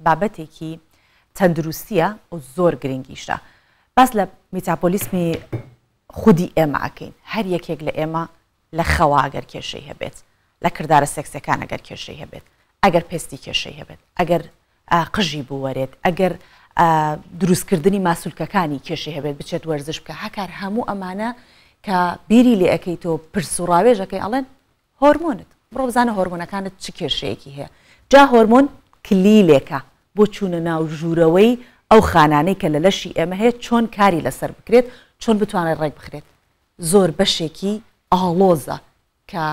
بابەتێکی تەندروستیە و زۆر گرنگیشە. باس لە میتاپۆلیسمی خودی ئێمە ئەکەین. هەر یەکێک لە ئێمە لە خەوا ئەگەر کێشەی هەبێت، لە کردارە سێکسەکان ئەگەر کێشەی هەبێت، ئەگەر پێستی کێشەی هەبێت، ئەگەر قژی بوەرێت، ئەگەر دروستکردنی ماسوولکەکانی کێشەی هەبێت بچێت وەرزش بکە، هەکار هەموو ئەمانە کە بیری لێ ئەەکەیتەوە پرسوڕاوێژەکەی ئەڵێن هۆرمۆنت بڕۆ بزانە هۆرمۆنەکانت چ کێشەیەکی هەیە. جا هۆرمۆن کلیلێکە بۆ چوونە ناو ژوورەوەی ئەو خانانەی کە لە لەشی ئێمە هەیە چۆن کاری لەسەر بکرێت، چۆن بتوانێت ڕێک بخرێت. زۆر بەشێکی ئاڵۆزە کە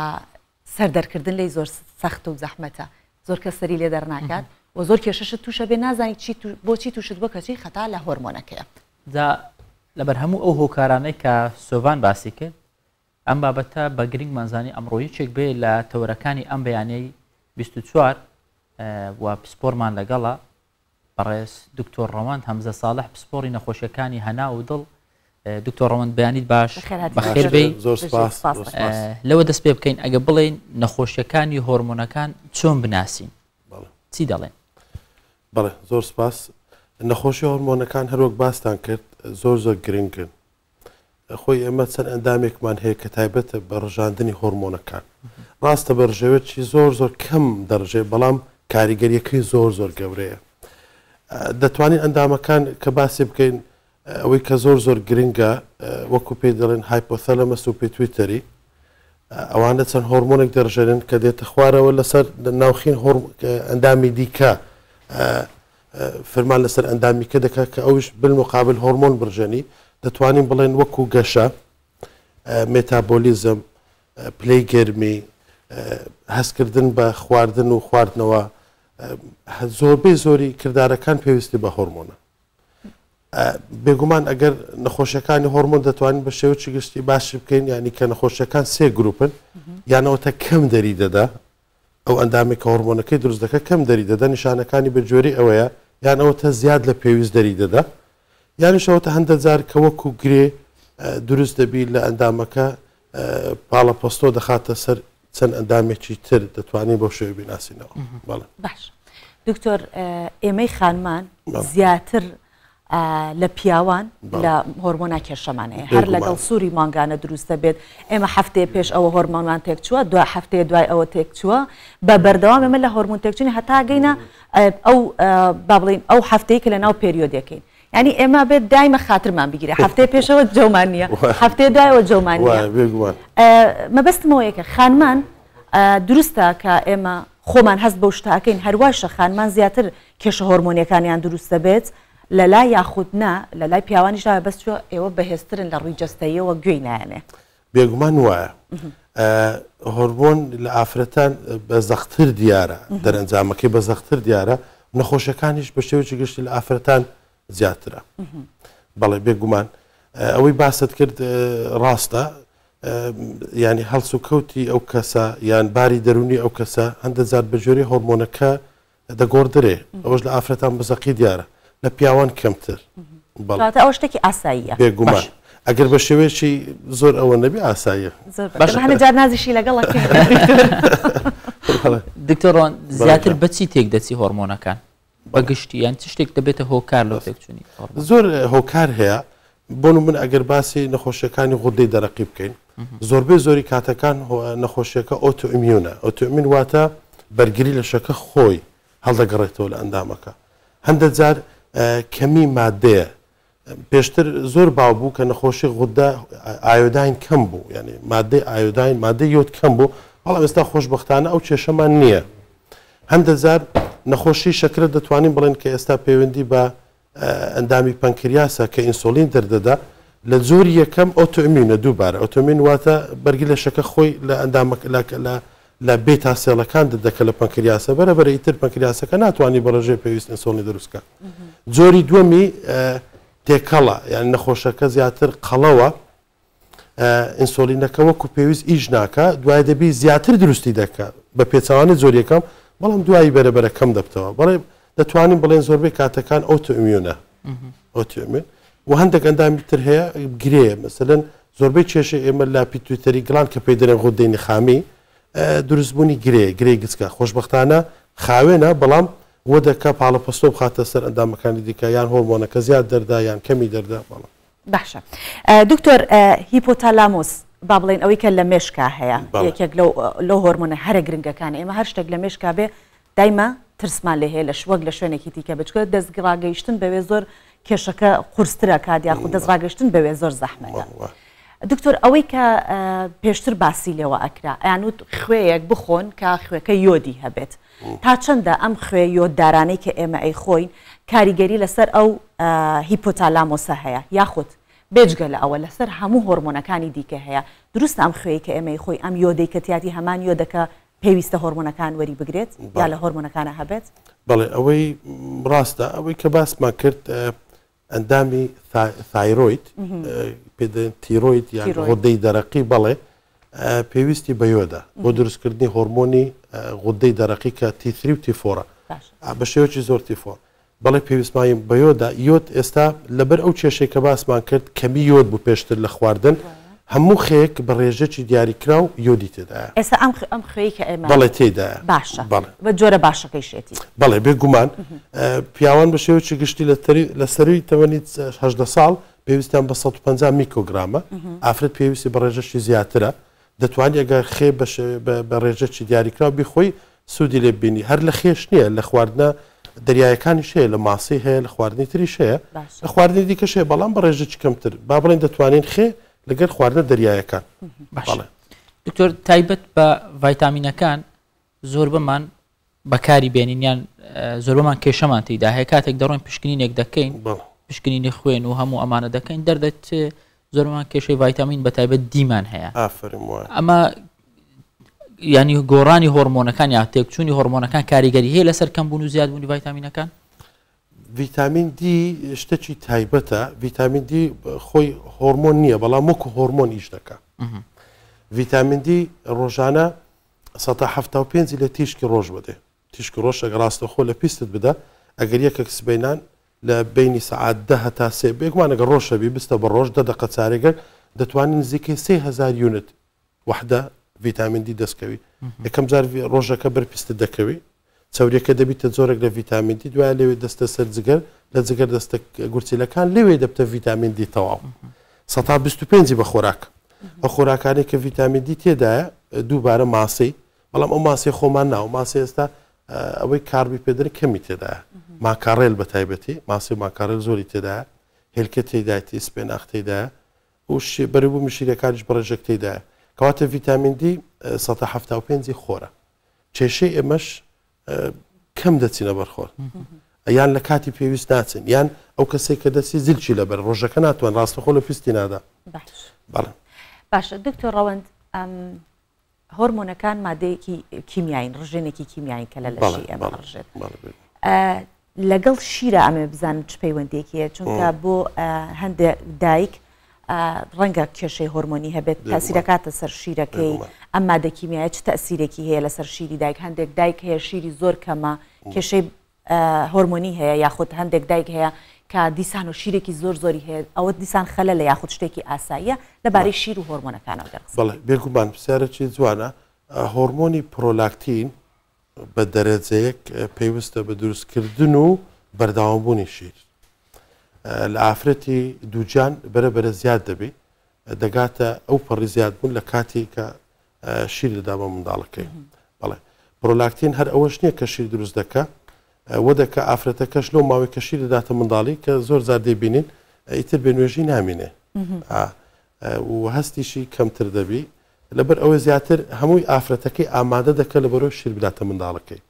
سەردەرکردن لی زۆر سەخت و زەحمەتە، زۆر کە سەری لێ دەرناکات و زۆر کێشەشت تووشە بێ نازانی بۆچی تووشت بۆ کەچی خەتا لە هۆرمۆنەکەیە. جا لەبەر هەموو ئەو هۆکارانەی کە سۆڤان باسی کرد، ئەم بابەتە بە گرنگ مانزانی ئەمڕۆیەکێک بێ لە تەورەکانی ئەم بەیانەی 24 و پسپۆرمان لەگەڵە بەڕێز دکتۆر ڕەوان هەمزە ساڵح پسپۆری نەخۆشیەکانی هەنا و دڵ. دکتۆر ڕەوان بەیانیت باش بەخێر بێ. لەوە دەست پێ بکەین ئەگە بڵێن نەخۆشیەکانی هۆرمۆنەکان چۆن بناسین چی دەڵێن؟ بەڵێ زۆر سپاس. نەخۆشی هۆرمۆنەکان هەروەک باستان کرد زۆر زۆر گرنگن. خۆی ئێمە چەند ئەندامێکمان هەیە کە تایبەتە بە ڕژاندنی هۆرمۆنەکان. ڕاستە بە ڕژێوێکی زۆر زۆر کەم دەڕژێ، بەڵام کاریگەریەکەی زۆر زۆر گەورەیە. دەتوانین ئەندامەکان کە باسی بکەین ئەوەی کە زۆر زۆر گرنگە وەکو پێی دەڵێن هایپۆثەلەمەس و پیتویتەری، ئەوانە چەند هۆرمۆنێک دەڕژێنن کە دێتە خوارەوە لەسەر ناوخین ئەندامی دیکە فرمان لەسەر ئەندامیکە دەکات کە ئەوش بالمقابل هۆرمۆن بڕژێنی. دەتوانین بڵێن وەکو گەشە، مێتابۆلیزم، پلەی گەرمی، هەستکردن بە خواردن و خواردنەوە، زۆربەی زۆری کردارەکان پێویستی بە هۆرمۆنە. بێگومان ئەگەر نەخۆشیەکانی هۆرمۆن دەتوانین بە شێوەیەکی گشتی باشی بکەین، یعنی کە نەخۆشیەکان سێ گروپن، یانەوەتە کەم دەری دەدا ئەو ئەندامی کە هۆرمۆنەکەی دروست دەکە کەم دەری دەدا، نیشانەکانی بە جۆری ئەوەیە، یان ئەوەتە زیاد لە پێویست دەری دەدا، یانیشەوەتە هەندە جار کە وەکو گرێ دروست دەبی لە ئەندامەکە پاڵە پۆستۆ دەخاتە سەر چەند ئەندامێکی تر دەتوانین بۆ شێوە بیناسینەوە. باش دکتۆر، ئێمەی خانمان زیاتر لە پیاوان لە هۆرمۆنا کێشەمانەیە، هەر لەگەڵ سووری مانگانە دروستە بێت. ئێمە هەفتەیە پێش ئەوە هۆرمۆنمان تێکچووە، دوای هەفتەیە دوای ئەوە تێکچووە، بە بەردەوام ئێمە لە هۆرمۆن تێکچوونی هەتا گەینە ئەو با بڵین ئەو هەفتەیە کە لە ناو پێریۆدەکەین. ینی ئێمە بێت دایمە خاترمان بگیرێ، هەفتەیە پێشەوە جەومان نییە، هەفتەیە دوایەوە جەومان نییە. مەبەستمەوە یەکە خانمان دروستە کە ئێمە خۆمان هەست بەو شتاکەین، هەرواشە خانمان زیاتر کێشە هۆرمۆنیەکانیان دروستە بێت لە لای یاخودنا لە لای پیاوانیشدا بەستوە ئێوە بەهێزترن لە ڕووی جەستەیەوە گوێی نایەنێ. بێگومان وایە هۆرمۆن لە ئافرەتان بە زەختتر دیارە، دەرەنجامەکەی بە زەختتر دیارە، نەخۆشیەکانیش بە شێوەیەکی گشتی لە ئافرەتان زیاترە. بەڵێ بێگومان ئەوەی باست کرد ڕاستە، ینی هەڵس و کەوتی ئەو کەسە یان باری دەرونی ئەو کەسە هەندە جار بە جۆری هۆرمۆنەکە دەگۆڕدرێ، ئەوەش لە ئافرەتان بەزەقی دیارە، لە پیاوان کەمتر. ئەو شتێکی ئاساییە بێگومان ئەگەر بە شێوەیەکی زۆر ئەوە نەبی ئاساییە. هەنە جار نازیشی لەگەڵ دکتۆڕۆن زیاتر بەچی تێک دەچی هۆرمۆنەکان بەگشتی یان چ شتێک دەبێتە هۆکار لەو تێکچوونی؟ زۆر هۆکار هەیە. بۆ من ئەگەر باسی نەخۆشیەکانی غودەی دەرەقی بکەین، زۆربەی زۆری کاتەکان نەخۆشیەکە ئۆتۆئیمیونە. ئۆتۆئیمین واتە بەرگری لە شەکە خۆی هەڵدەگەڕێتەوە لە ئەندامەکە. هەندە جار کەمی مادەیە، پێشتر زۆر باو بوو کە نەخۆشی غودە ئایۆداین کەم بوو، یعنی مادەی ئایۆداین مادەی یۆد کەم بوو، بەڵام ئێستا خۆشبەختانە ئەو کێشەمان نییە. هەندە جار نەخۆشی شەکرە دەتوانین بڵێن کە ئێستا پەیوەندی بە ئەندامی پەنکریاسە کە ئینسۆلین دەردەدا، لە زۆری یەکەم ئۆتۆئیمینە. دووبارە ئۆتۆئیمین واتە بەرگی لە شەکە خۆی لە ئەندامەکە لە بێتا سێڵەکان دەکە لە پەنکریاسە، بەرەبەر ئیتر پەنکریاسەکە ناتوانانی بەڕێژەی پێویست ئینسۆلینی دروستکە. جۆری دووەمی تێکەڵە، یان نەخۆشەکە زیاتر قەڵەوە، ئینسۆلینەکە وەکو پێویست ئیش ناکە، دوای دەبی زیاتر دروستی دەکات بە پێچەوانی زۆریەکەم، بەڵام دوایی بەرەبەرە کەم دەبتەوە. بەڵێ دەتوانین بڵێن زۆربەی کاتەکان ئۆتۆئیمیونە، ئۆتۆئیمین و هەندێک ئەندامی تر هەیە گرەیە. مەسەلەن زۆربەی کێشە ئێمە لا پیتویتەری گڵان کە پێی دەڵێن غودەی نخامی دروستبوونی گرەیە، گرەی گچکە. خۆشبەختانە خاوێنە، بەڵام وە دەکا پاڵەپەستۆ بخاتە سەر ئەندامەکانی دیکە یان هۆرمۆنەکە زیاد دەردا یان کەمی دەردا بەڵام باشە دکتۆر هیپۆتالامۆس با بڵێن ئەوەی کە لە مێشکا هەیە یەکێک لەو هۆرمۆنە هەرە گرنگەکان ئێمە هەر شتێک لە مێشکا بێ دایما ترسمان لێ هەیە لە شوەک لە شوێنێکی دیکە بچکە دەستڕاگەیشتن بەوێ زۆر کێشەکە قورسترە کات یاخود دەستڕاگەشتن بەوێ زۆر زەحمەتە دکتۆر ئەوەی کە پێشتر باسی لێوە ئەکرا ئەیانوت خوێیەک بخۆن کە خوێەکە یۆدی هەبێت تا چەندە ئەم خوێ یۆددارانەی کە ئێمە ئەیخۆین کاریگەری لەسەر ئەو هیپۆتالامۆسە هەیە یاخود بێجگە لە ئەوە لەسەر هەموو هۆرمۆنەکانی دیکە هەیە دروست ئەم خوێی کە ئێمەی خۆی ئەم یۆدەی کە تیاتی هەمان یۆدەکە پێویستە هۆرمۆنەکان وەری بگرێت یا لە هۆرمۆنەکانە هەبێت بەڵێ ئەوەی ڕاستە ئەوەی کە باسمان کرد ئەندامی تایرۆید تیرۆید یان غودەی دەرەقی بەڵێ پێویستی بەیۆدا بۆ دروستکردنی هۆرمۆنی غودەی دەرەقی کە تیتری و تیفۆرە بە شێوەیەکی زۆر تیفۆر بەڵێ پێویستمایم بەیۆدا یۆد ئێستا لەبەر ئەو کێشەی کە باسمان کرد کەمی یۆد بوو پێشتر لە خواردن هەموو خەیەک بە ڕێژەی دیاریکرا و یۆدی تێدایە ئێستا ئەم خوێی کە ئێمە بەڵێ تێدایە باشە بە جۆرە باشەکەی شێتی بەڵێ بێگومان پیاوان بە شێوەیەکی گشتی لە سەروی تەوەنی 18 ساڵ پێویستیان بە 150 میکۆگرامە ئافرەت پێویستی بە ڕێژەشی زیاترە دەتوانێت ئەگەر خێ بە ڕێژەی دیاریکرا بیخۆی سوودی لێ بینی هەر لە خێش نییە لە خواردنە دەریایەکانی شەیە لە ماسی هەیە لە خواردنی تریش هەیە لە خواردنی دیکە شەیە بەڵام بە ڕێژەی کەمتر با بڵێن دەتوانین خێ لەگەر خواردنە دەریایەکان دکتۆر تایبەت بە ڤایتامینەکان زۆر بەمان بەکاری بێنینیان زۆر بەمان کێشەمان تێدا هەیە کاتێک دەڕۆین پشکنینێک دەکەین پشکنینی خوێن و هەموو ئەمانە دەکەین دەردەت زۆرمان کێشەی ڤایتامین بە تایبەت دیمان هەیە ئەمە ینی گۆڕانی هۆرمۆنەکان یا تێکچوونی هۆرمۆنەکان کاریگەری هەیە لەسەر کەمبوون و زیادبوونی ڤایتامینەکان ڤیتامین دی شتێکی تایبەتە ڤیتامین دی خۆی هۆرمۆن نییە بەڵام وەکو هۆرمۆن ئیش دەکات ڤیتامین دی ڕۆژانە 175 لە تیشکی ڕۆژ بدێ تیشکی ڕۆژ ئەگەر ڕاستەخۆ لە پیستت بدە ئەگەر یەکێک سبەینان لە بینی سەعات 10 هەتا 3 بێگومان ئەگەر ڕۆژەبی بستە بە ڕۆژ 10 دقە چارێگەر دەتوانین نزیکەی 3000 یونت وحدە ڤیتامین دی دەستکەوی یەکەم جار ڕۆژەکە بەرپیستت دەکەوی چاوریەکە دەبیتە زۆرێک لە ڤیتامین دی دوای لەوێ دەستە سەر جگەر لە جگەر دەستە گورچیلەکان لەوێ دەبتە ڤیتامین دی تەواو 125 بە خۆراک ئەو خۆراکانی کە ڤیتامین دی تێدایە دووبارە ماسی بەڵام ئەو ماسی خۆمان ناو ماسی ئێستا ئەوەی کاربی پێدر کەمی تێدایە ماکارێل بە تایبەتی ماسی ماکارێل زۆری تێدایە هێلکە تێدایەتی سپێناخ تێدایە و بەرەبوو مشیرەکانیش بەڕێژێک تێدایە کەواتە ڤیتامین دی 175 خۆرە کێشەی ئێمەش کەم دەچینە بەرخۆر یان لە کاتی پێویست ناچن یان ئەو کەسێک کە دەستی زیلچی لەبەر ڕۆژەکە ناتوان ڕاستەخۆ لە پیستی نادا باشە دکتۆر ڕەوەند هۆرمۆنەکان مادەیەکی کیمیاین ڕژێنێکی کیمیاین کە لە لەشی ئەمە ڕژێت لەگەڵ شیرە ئەمێ بزانم چ پەیوەندێکیە چونکە بۆ هەندێک دایک ڕەنگە کێشەی هۆرمۆنی هەبێت تاسیرەکاتە سەر شیرەکەی ئەم مادە کیمیایە چ تەسیرێکی هەیە لەسەر شیری دایک هەندێک دایک هەیە شیری زۆر کەمە کێشەی هۆرمۆنی هەیە یاخود هەندێک دایک هەیە کە دیسان و شیرێکی زۆر زۆری هەیە ئەوە دیسان خەلە لە یاخود شتێکی ئاساییە لەبارەی شیر و هۆرمۆنەکانەوە دەرس بەڵێ بێگومان پرسیارێکی جوانە هۆرمۆنی پرۆلاکتین بە دەرەجەیەک پێویستە بە دروستکردن و بەرداوامبوونی شیر لە ئافرەتی دووجان بەرەبەرە زیاد دەبێ دەگاتە ئەو پەڕی زیاد بوون لە کاتی کە شیر لەدا بە منداڵەکەی بەڵێ پرۆلاکتین هەر ئەوەش نییە کە شیر دروست دەکە وە دەکە ئافرەتەکەش لەو ماوەی کە شیر دەداتە منداڵی کە زۆر زار دەبینین ئیتر بێنوێژی نامینێ و هەستیشی کەمتر دەبی لەبەر ئەوە زیاتر هەمووی ئافرەتەکەی ئامادە دەکە لە بەرەو شیر بداتە منداڵەکەی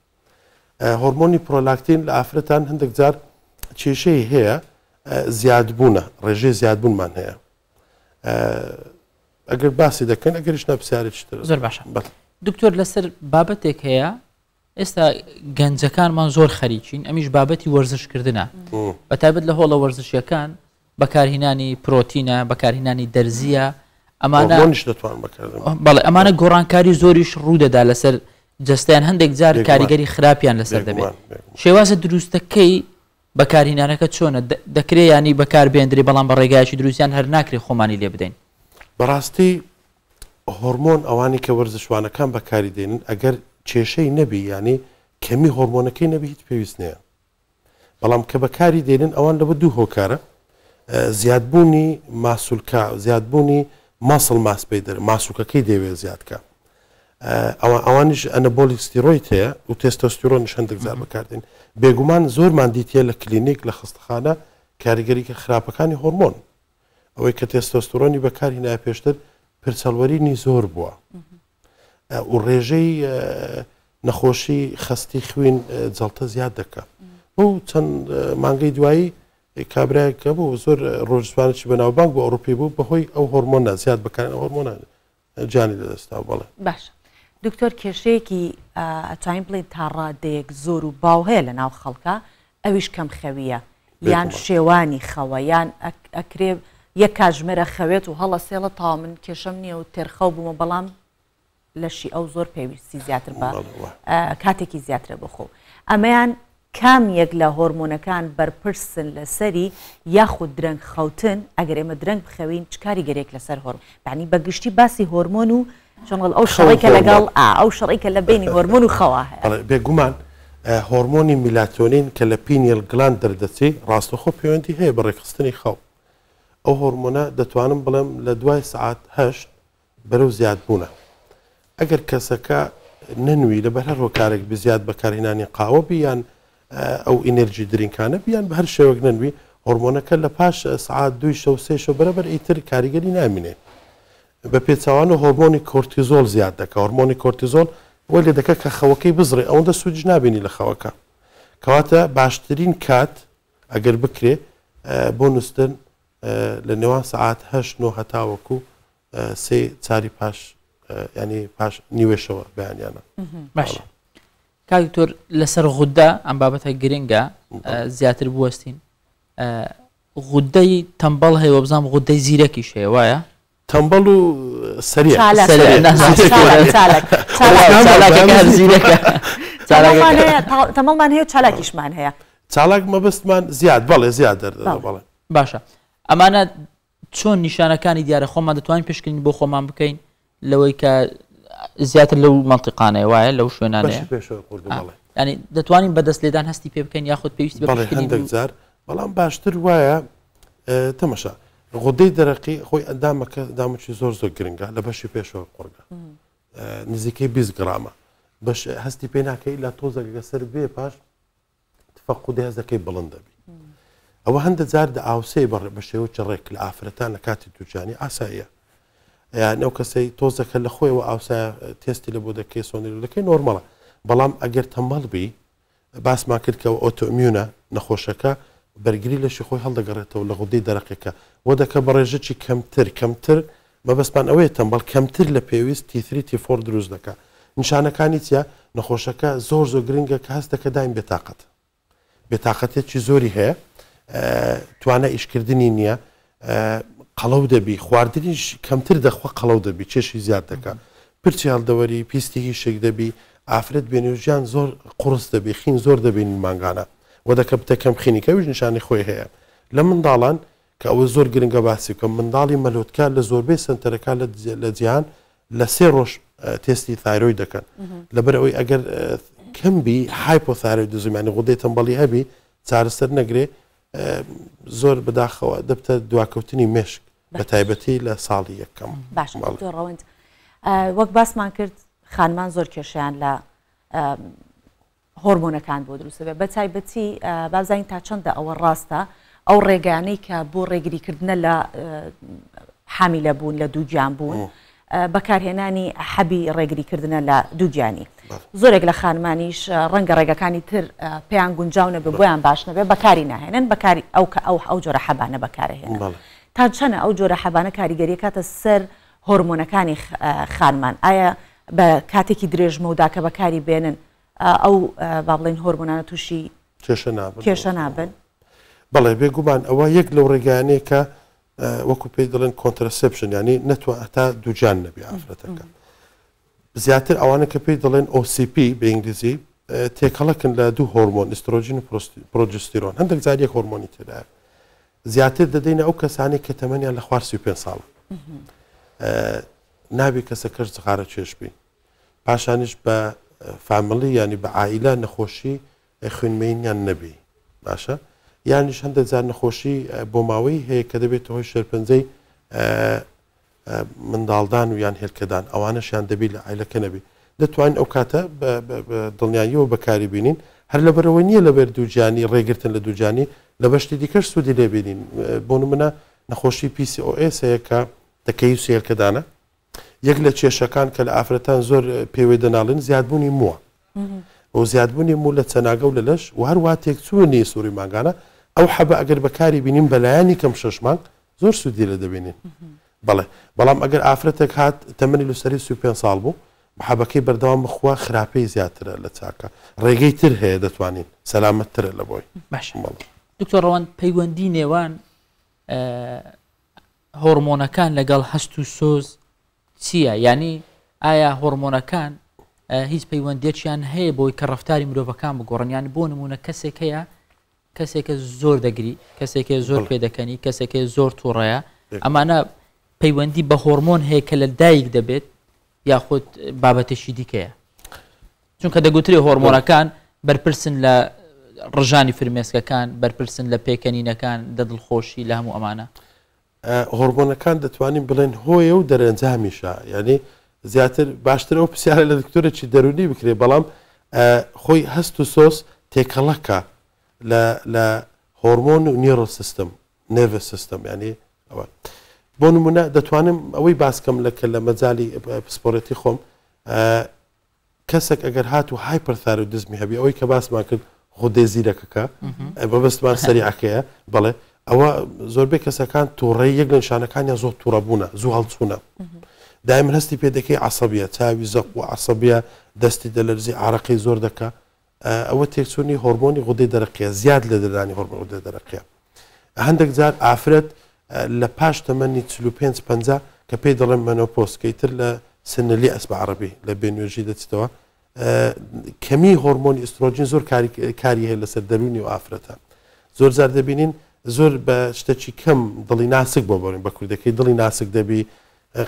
هۆرمۆنی پرۆلاکتین لە ئافرەتان هەندێک جار کێشەی هەیە زیادبوونە ڕێژەی زیادبوونمان هەیە ئەگەر باسی دەکەن ئەگەریش نەپسیارێکتر زۆر باشە دکتۆر لەسەر بابەتێک هەیە ئێستا گەنجەکانمان زۆر خەریکین ئەمیش بابەتی وەرزشکردنە بە تایبەت لە هۆڵە وەرزشیەکان بەکارهێنانی پرۆتینە بەکارهێنانی دەرزیە بەڵێ ئەمانە گۆڕانکاری زۆریش ڕوودەدا لەسەر جستیان هەندێک جار کاریگەری خراپیان لەسەر دەبێت شێوازە دروستەکەی بەکارهێنانەکە چۆنە دەکرێت ینی بەکاربێنندری بەڵام بە ڕێگایکی دروستیان هەر ناکرێ خۆمانی لێ بدەین بەڕاستی هۆرمۆن ئەوانی کە وەرزشوانەکان بەکاری دێنن ئەگەر کێشەی نەبی ینی کەمی هۆرمۆنەکەی نەبی هیچ پێویست نییە بەڵام کە بەکاری دێنن ئەوان لەبە دوو هۆکارە زیادبوونی ماسوولکە زیادبوونی ماسڵ ماس پێی دەر ماسووکەکەی دەوێت زیادکە ئەوانیش ئەنەبۆلیک ستیرۆیت هەیە و تێستۆستیرۆنیش هەندێک جار بەکاردێن بێگومان زۆرمان دیتە لە کلینیک لە خستەخانە کاریگەریکە خراپەکانی هۆرمۆن ئەوەی کە تێستۆستیرۆنی بەکاری نایە پێشتر پرچەڵوەرینی زۆر بووە و ڕێژەی نەخۆشی خستی خوێن جەڵتە زیاد دەکات بۆ چەند مانگەی دوایی کابراایکە بوو زۆر ڕۆژسوانێکی بەناوبانگ بۆ ئەوروپی بوو بەهۆی ئەو هۆرمۆنە زیاد بەکارن هۆرمۆنە جانی لەدەستا بڵێ باش دکتۆر کێشەیەکی ئەتوانین بڵێن تا ڕادەیەک زۆر و باو هەیە لە ناو خەڵکە ئەویش کەم خەویە یان شێوانی خەوە یان ئەکرێ یەک کاژمێرە خەوێت و هەڵە سێڵە تاوا من کێشەم نییە و تێرخەو بوومە بەڵام لەشی ئەو زۆر پێویستی زیاتر بە کاتێکی زیاترە بخۆ ئەمەیان کام یەک لە هۆرمۆنەکان بەرپرسن لەسەری یاخود درەنگ خەوتن ئەگەر ئێمە درەنگ بخەوین چکاری گەرێک لەسەر هۆرمۆن بەعنی بەگشتی باسی هۆرمۆن و چۆنڵ ئەو شەڕێکە لەگەڵ ئەو شەڕێکە لە بینی هۆرمۆن و خەوا هەیە بێگومان هۆرمۆنی میلاتۆنین کە لە پینیل گلان دەردەچێت ڕاستەخۆ پەیوەندی هەیە بە ڕێکخستنی خەو ئەو هۆرمۆنە دەتوانم بڵێم لە دوای سعات هەشت بەرەو زیادبوونە ئەگەر کەسەکە نەنووی لەبەر هەر هۆکارێک بزیاد بەکارهێنانی قاوە بیان ئەو ئینەرژی درینکانە بیان بە هەر شێوەک نەنووی هۆرمۆنەکە لە پاش سعات دوی شەو سێ شەو بەرەبەر ئیتر کاریگەری نامینێ بە پێچوانە هۆرمۆنی کۆرتیزۆل زیاد دەکە هۆرمۆنی کۆرتیزۆل وە لێ دەکە کە خەوەکەی بزڕێ ئەوەندە سوودج نابینی لە خەوەکە کەواتە باشترین کات ئەگەر بکرێ بۆ نووسن لە نێوان سعات هەشت نۆ هەتاوەکو سێ چاری پاش ینی پاش نیوێشەوە بەیانیانە باش کاکتۆر لەسەر غوددا ئەم بابەتە گرنگە زیاتر بوەستین غوددەی تەمبەڵ هەیە بزانام غوددەی زیرەکیش هەیە وایە تەمبەڵ و سەریع تەمەڵمان هەیە چالاکیشمان هەیە چالاک مەبستمان زیاد بەڵێ زیاد دەردەڵێ باشە ئەمانە چۆن نیشانەکانی دیارە خۆمان دەتوانین پێشکردنی بۆ خۆمان بکەین لەوەی کە زیاتر لەو منطقانەیە وایە لەو شوێنانەیە ینی دەتوانین بەدەست لێدان هەستی پێ بکەین یاخود پێویستی هەندێک جار بەڵام باشتر وایە تەمەشا غودەی دەرەقی خۆی ئەندامەکە دامەکی زۆر زۆر گرنگە لە بەشی پێشەوە قۆرگە نزیکەی 20 گرامە بەش هەستی پێ ناکەی لە تۆزەگە سەر بێ پاش تفەقودی هەزەکەی بڵند دەبی ئەوە هەندە جار دە ئاوسەی بە شێوەی ڕێک لە ئافرەتان لە کاتی تووچانی ئاساییە یان ئەو کەسەی تۆزەکە لە خۆیەوە ئاوسایە تێستی لە بۆ دەکەی سۆنیلەکەی نۆرمەڵە بەڵام ئەگەر تەمبەڵ بی باسمان کرد کە ئۆتۆمیونە نەخۆشەکە بەرگری لەشی خۆی هەڵدەگەڕێتەوە لە غودەی دەرەقەکە وە دەکە بە ڕێژەی کەمتر مەبەستمان ئەوەیە تەمبەڵ کەمتر لە پێویست تیتری تیفۆر دروست دەکات نیشانەکانی چیە نەخۆشەکە زۆر گرنگە کە هەست دەکە دایم بێتاقەتێکی زۆری هەیە توانە ئیشکردنی نییە قەڵەو دەبی خواردنیش کەمتر دەخوا قەڵەو دەبی چێشی زیاد دەکات پرچی هەڵدەوەری پیستی شێک دەبی ئافرەت بێنێژیان زۆر قڕس دەبی خین زۆر دەبین مانگانە وە دەکە بتەکەم خینیکەویش نیشانی خۆی هەیە لە منداڵان کە ئەوە زۆر گرنگە باسی بکەم منداڵی مەلۆتکار لە زۆربەی سنتەرەکان لە جیهان لە 3 ڕۆژ تێستی تایرۆی دەکەن لەبەر ئەوەی ئەگەر کەمبی هایپۆتایرۆیدزم ینی غودەی تەمبەڵی هەبی چارەسەر نەگرێ زۆر بەداخەوە دەبتە دواکەوتنی مێشک بە تایبەتی لە ساڵی یەکەم باش ڕەوند وەک باسمان کرد خانمان زۆر کێشیان لە هۆرمۆنەکان بۆ دروستە بە تایبەتی بازانین تا چەندە ئەوە ڕاستە ئەو ڕێگانەی کە بۆ ڕێگریکردنە لە حامیلە بوون لە دووگیان بوون بەکارهێنانی حەبی ڕێگریکردنە لە دووگیانی زۆرێک لە خانمانیش ڕەنگە ڕێگەکانی تر پێیان گونجاو نەبێ بۆیان باش نەبێ بەکاری ناهێنن بەکاری ئەو جۆرە حەبانە بەکارهێنن تا چەنە ئەو جۆرە حەبانە کاریگەری کاتە سەر هۆرمۆنەکانی خانمان ئایا بە کاتێکی درێژمە و داکە بەکاری بێنن ئەو با بڵێن هۆرمۆنانە تووشی کێشە نابن بەڵێ بێگومان ئەوە یەک لەو ڕێگانەیە کە وەکو پێی دەڵێن کۆنترسپشن ینی نەتوە هەتا دووجان نەبی ئافرەتەکە زیاتر ئەوانە کە پێی دەڵێن OCP بە ئینگلیزی تێکەڵەکن لە دوو هۆرمۆن ئیسترۆژین و پرۆجستیرۆن هەندێک جار یەک هۆرمۆنی تێدایە زیاتر دەدەینە ئەو کەسانی کە تەمەنیان لە خوار 35 ساڵە نابێت کەسەکەش جغارە چێشبی پاشانیش بە فاملی ینی بە عائیلە نەخۆشی خوێنمەینیان نەبی باشە یانیش هەندێک جار نەخۆشی بۆ ماوەی هەیە کە دەبێت هۆی شێرپەنجەی منداڵدان و یان هێلکەدان ئەوانەشیان دەبی لە عیلەکە نەبی دەتوانین ئەو کاتە دڵنیاییەوە بەکاری بینین هەر لەبەرەوەی نییە لەبەر دووجانی ڕێگرتن لە دووجانی لە بەشتی دیکەش سوودی لێبینین بۆ نمونە نەخۆشی PCOS هەیە کە دەکەی هێلکەدانە یەک لە کێشەکان کە لە ئافرەتان زۆر پێوەی دەناڵن زیادبوونی مووە و زیادبوونی مو لە چەناگە و لە لەش و هەروە تێکچوونی سووری ماگانە ئەو حەبە ئەگەر بەکاری بینیم بەلایانی کەم 6 مانگ زۆر سوودی لە دەبینین بەڵێ بەڵام ئەگەر ئافرەتێک هات تەمەنی لەسەری 35 ساڵ بوو محەبەکەی بەردەوام بخوا خراپەی زیاترە لە چاکە ڕێگەی تر هەیە دەتوانین سەلامەتترە لە بۆی باش دکتۆر ڕەوان پەیوەندی نێوان هۆرمۆنەکان لەگەڵ هەست و سۆز چییە یعنی ئایا هۆرمۆنەکان هیچ پەیوەندێکیان هەیە بۆی کە ڕفتاری مرۆڤەکان بگۆڕن یان بۆ نمونە کەسێک هەیە کەسێکە زۆر دەگری کەسێکە زۆر پێدەکەنی کەسێکە زۆر تووڕەیە ئەمانە پەیوەندی بە هۆرمۆن هەیە کە لە دایک دەبێت یاخود بابەتێکی دیکەیە چونکە دەگوترێ هۆرمۆنەکان بەرپرسن لە ڕژانی فرمێسکەکان بەرپرسن لە پێکەنینەکان دەدڵخۆشی لە هەموو ئەمانە هۆرمۆنەکان دەتوانین بڵێن هۆیە و دەرەنجامیشە یعنی زیاتر باشتر ئەو پرسیارە لە دکتۆرێکی دەرونی بکرێ بەڵام خۆی هەست و سۆس تێکەڵەکە لە هۆرمۆن و نیرۆ سیستم نێڤ سیستم ینی ئەوە بۆ نمونە دەتوانم ئەوەی باسکەم لەکە لە مەجای پسپۆرەتی خۆم کەسێک ئەگەر هات و هایپەرثایرۆیدزمی هەبی ئەوەی کە باسمان کرد خودێ زیرەکەکە بەبستمان سەریعەکەیە بەڵێ ئەوە زۆربەی کەسەکان تووڕێی یەک لە نیشانەکانیان زۆر تووڕەبوونە زوو هەڵچوونە دائما هەستی پێ دەکەی عەسەبیە چاوی زەق و عەسەبیە دەستی دەلەرزی عارەقی زۆر دەکا ئەوە تێکچوونی هۆرمۆنی غودەی دەرەقیە زیاد لە دەرانی هۆرمۆن غودەی دەرەقیە هەندێک جار ئافرەت لە پاش تەمەنی 45-50 کە پێی دەڵێن مەنۆپۆز کەیتر لە سنەلی ئەسبە عەرەبی لە بێنوێژی دەچێتەوە کەمی هۆرمۆنی ئیسترۆجین زۆر کاری هەیە لەسەر دەرونی و ئافرەتە زۆر جار دەبینین زۆر بە شتێکی کەم دڵی ناسک بۆ بڕین بە کوردەکەی دڵی ناسک دەبی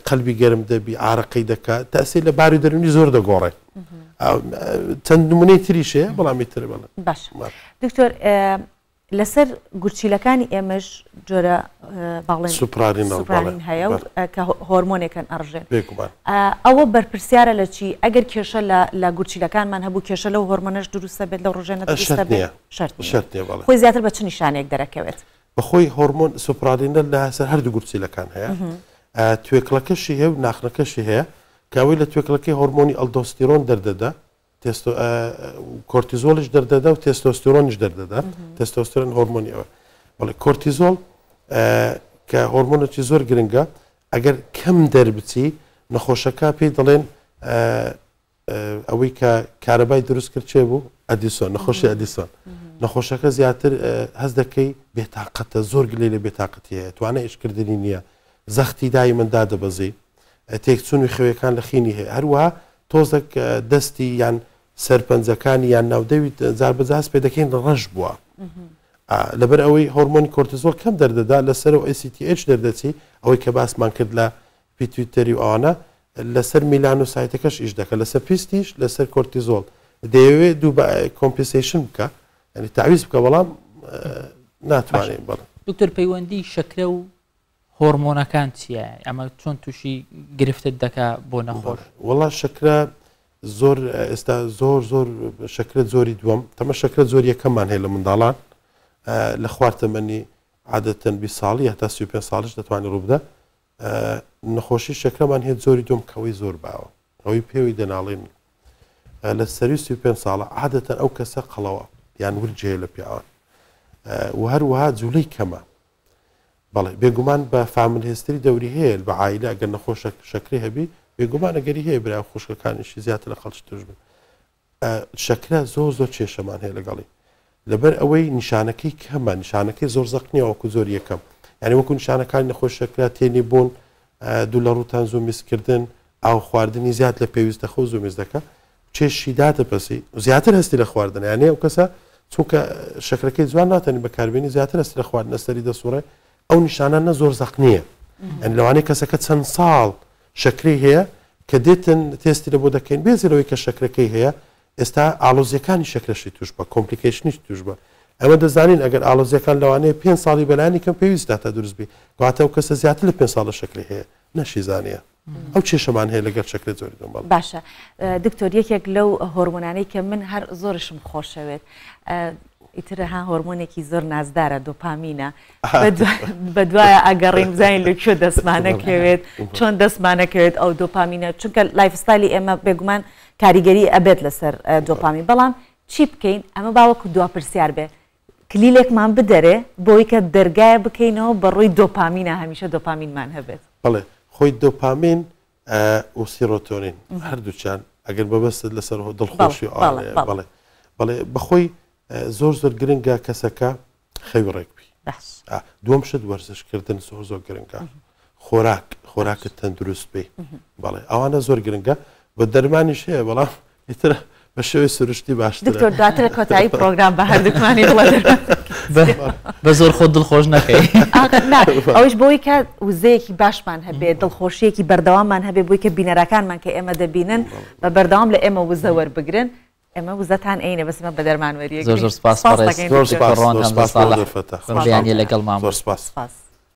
قەلبی گەرم دەبی عارەقەی دەکات تەسیر لە باری دەرونی زۆر دەگۆڕێ چەند نمونەی تریشەیە بەڵامی تر بڵێ باش دکتۆر لەسەر گورچیلەکانی ئێمەش جۆرە باڵێن سوپرارین هەیە و کە هۆرمۆنێکن ئەڕژێن ئەوە بەرپرسیارە لە چی ئەگەر کێشە لە گورچیلەکانمان هەبوو کێشە لەو هۆرمۆنەش دروستە بێت لەو ڕژێنە شەرت خۆی زیاتر بە چ نیشانێک دەرەکەوێت بەخۆی هۆرمۆن سوپرارینە لە سەر هەردوو گورچیلەکان هەیە توێکڵەکەشی هەیە و ناخنەکەشی هەیە کاوەی لە توێکڵەکەی هۆرمۆنی ئەلدۆستیرۆن دەردەدا کۆرتیزۆلش دەردەدا و تێستۆستیرۆنیش دەردەدا تێستۆستیرۆن هۆرمۆنی ئەوە بەڵێ کۆرتیزۆل کە هۆرمۆنێکی زۆر گرنگە ئەگەر کەم دەربچی نەخۆشەکە پێی دەڵێن ئەوەی کە کارەبای دروست کرد چێ بوو ئەدیسۆن نەخۆشی ئەدیسۆن نەخۆشەکە زیاتر هەز دەکەی بێتاقەتە زۆر گلەی لە بێتاقەتی هەیە توانە ئیشکردنی نییە زەختی دای مندا دەبەزی تێکچوونی خەوەکان لە خینی هەیە هەروەها تۆزێک دەستی یان سەرپەنجەکانی یان ناودەوی جار بەجاز پێ دەکەین ڕەش بووە لەبەر ئەوەی هۆرمۆنی کۆرتیزۆل کەم دەردەدا لەسەر و ACTH دەردەچی ئەوەی کە باسمان کرد لە پیتویتەری و ئەوانە لەسەر میلانۆسایتەکەش ئیش دەکە لەسەر پیستیش لەسەر کۆرتیزۆل دەیەوێت دوو کۆمپنسیشن بکە ینی تعویز بکە بەڵام ناتوانێت بڵێ دکتۆر پەیوەندی شەکرە و هۆرمۆنەکان چییە ئەمە چۆن تووشی گرفتت دەکا بۆ نەخۆش وەڵا شەکرە زۆر ئێستا زۆر شەکرت زۆری دووەم تەمە شەکرە زۆر یەکەممان هەیە لە منداڵان لە خواردەمەنی عادەتەن 20 ساڵی هەتا 35 ساڵش دەتوانێت ڕووبدە نەخۆشی شەکرەمان هێت زۆری دوم کەوەی زۆر باوە ئەوەی پێوی دەناڵێن لە سەری 35 ساڵە عادەتەن ئەو کەسە قەڵەوە یان ورجەیە لە پیاوان و هەروەها جوولەی کەمە بەڵێ بێگومان بە فامل هێستری دەوری هەیە بە عایلە ئەگەر نەخۆش شەکری هەبی بێگومانە گەری هەیە برا خوشکەکانیشی زیاتر لە خەڵکی توش بن شەکرە زۆر کێشەمان هەیە لەگەڵی لەبەر ئەوەی نیشانەکەی کەمە نیشانەکەی زۆر زەقنیە وەکو زۆر یەکەم یعنی وەکو نیشانەکانی نەخۆش شەکرا تێنی بوون دوو لە ڕووتان زوو میزکردن ئاو خواردنی زیاد لە پێویستەخە و زوو میز دەکە چێشی داتەپەسی زیاتر هەستی لە خواردن یانێ ئەو کەسە چونکە شەکرەکەی جوان ناتەنی بەکاربیێنی زیاتر هەستی لە خواردن ئەستەری دەسوڕێ ئەو نیشانانە زۆر زەقنیە ئەن لەوانەیە کەسەکە چەند ساڵ شەکری هەیە کە دێتن تێستی لە بۆ دەکەین بێزیرەوەی کە شەکرەکەی هەیە ئێستا ئالۆزیەکانی شەکرەشی توش بە کۆمپلیکیشنیش توش بە ئەمە دەزانین ئەگەر ئالۆزیەکان لەوانەیە 5 ساڵی بەلایانی کەم پێویستە تا دروست بی کاتە و کەسە زیاتر لە 5 ساڵە شەکری هەیە نەشیزانە ئەو کێشەمان هەیە لەگەر شەکرێت زۆری دۆمەڵ باشە دکتۆر یەکێک لەو هۆرمۆنانەی کە من هەر زۆرشم خۆشەوێت ئیترە ها هۆرمۆنێکی زۆر نازدارە دۆپامینە بە دوایە ئەگەڕین بزانین لەکوێ دەستمانەکەوێت چۆن دەستمانەکەوێت ئەو دۆپامینە چونکە لایفستایلی ئێمە بێگومان کاریگەری ئەبێت لەسەر دۆپامین بەڵام چی بکەین ئەمە باوەکو دوا پرسیار بێ کلیلێکمان بدەرێ بۆی کە دەرگایە بکەینەوە بە ڕووی دۆپامینە هەمیشە دۆپامینمان هەبێت بڵێ خۆی دۆپامین و سیرۆتۆنین هەردووچان ئەگەر بەبەستت لەسەر دڵخۆشی بڵێ بڵێ بەخۆی زۆر زۆر گرنگە کەسەکە خەوی ڕێکبی دووەم شت وەرزشکردن زۆر گرنگە خۆراکت تەندروست بێ بەڵێ ئەوانە زۆر گرنگە بە دەرمانیش هەیە بەڵام ئیترە بە شێوەی سروشتی باشتر دکتۆر دواتر کۆتایی پرۆگرام بە هەردووکمانی بە زۆر خۆ دڵخۆش نەکەی ئەوش بۆی کە وزەیەکی باشمان هەبێت دڵخۆشیەکی بەردەواممان هەبێ بۆی کە بینەرەکانمان کە ئێمە دەبینن بە بەردەوام لە ئێمە وزە وەربگرن ئێمە وزەتان عینە بەسمە بە دەرمانوەریە زۆر سپاس ڕۆنان لەگەڵ مام زۆر سپاس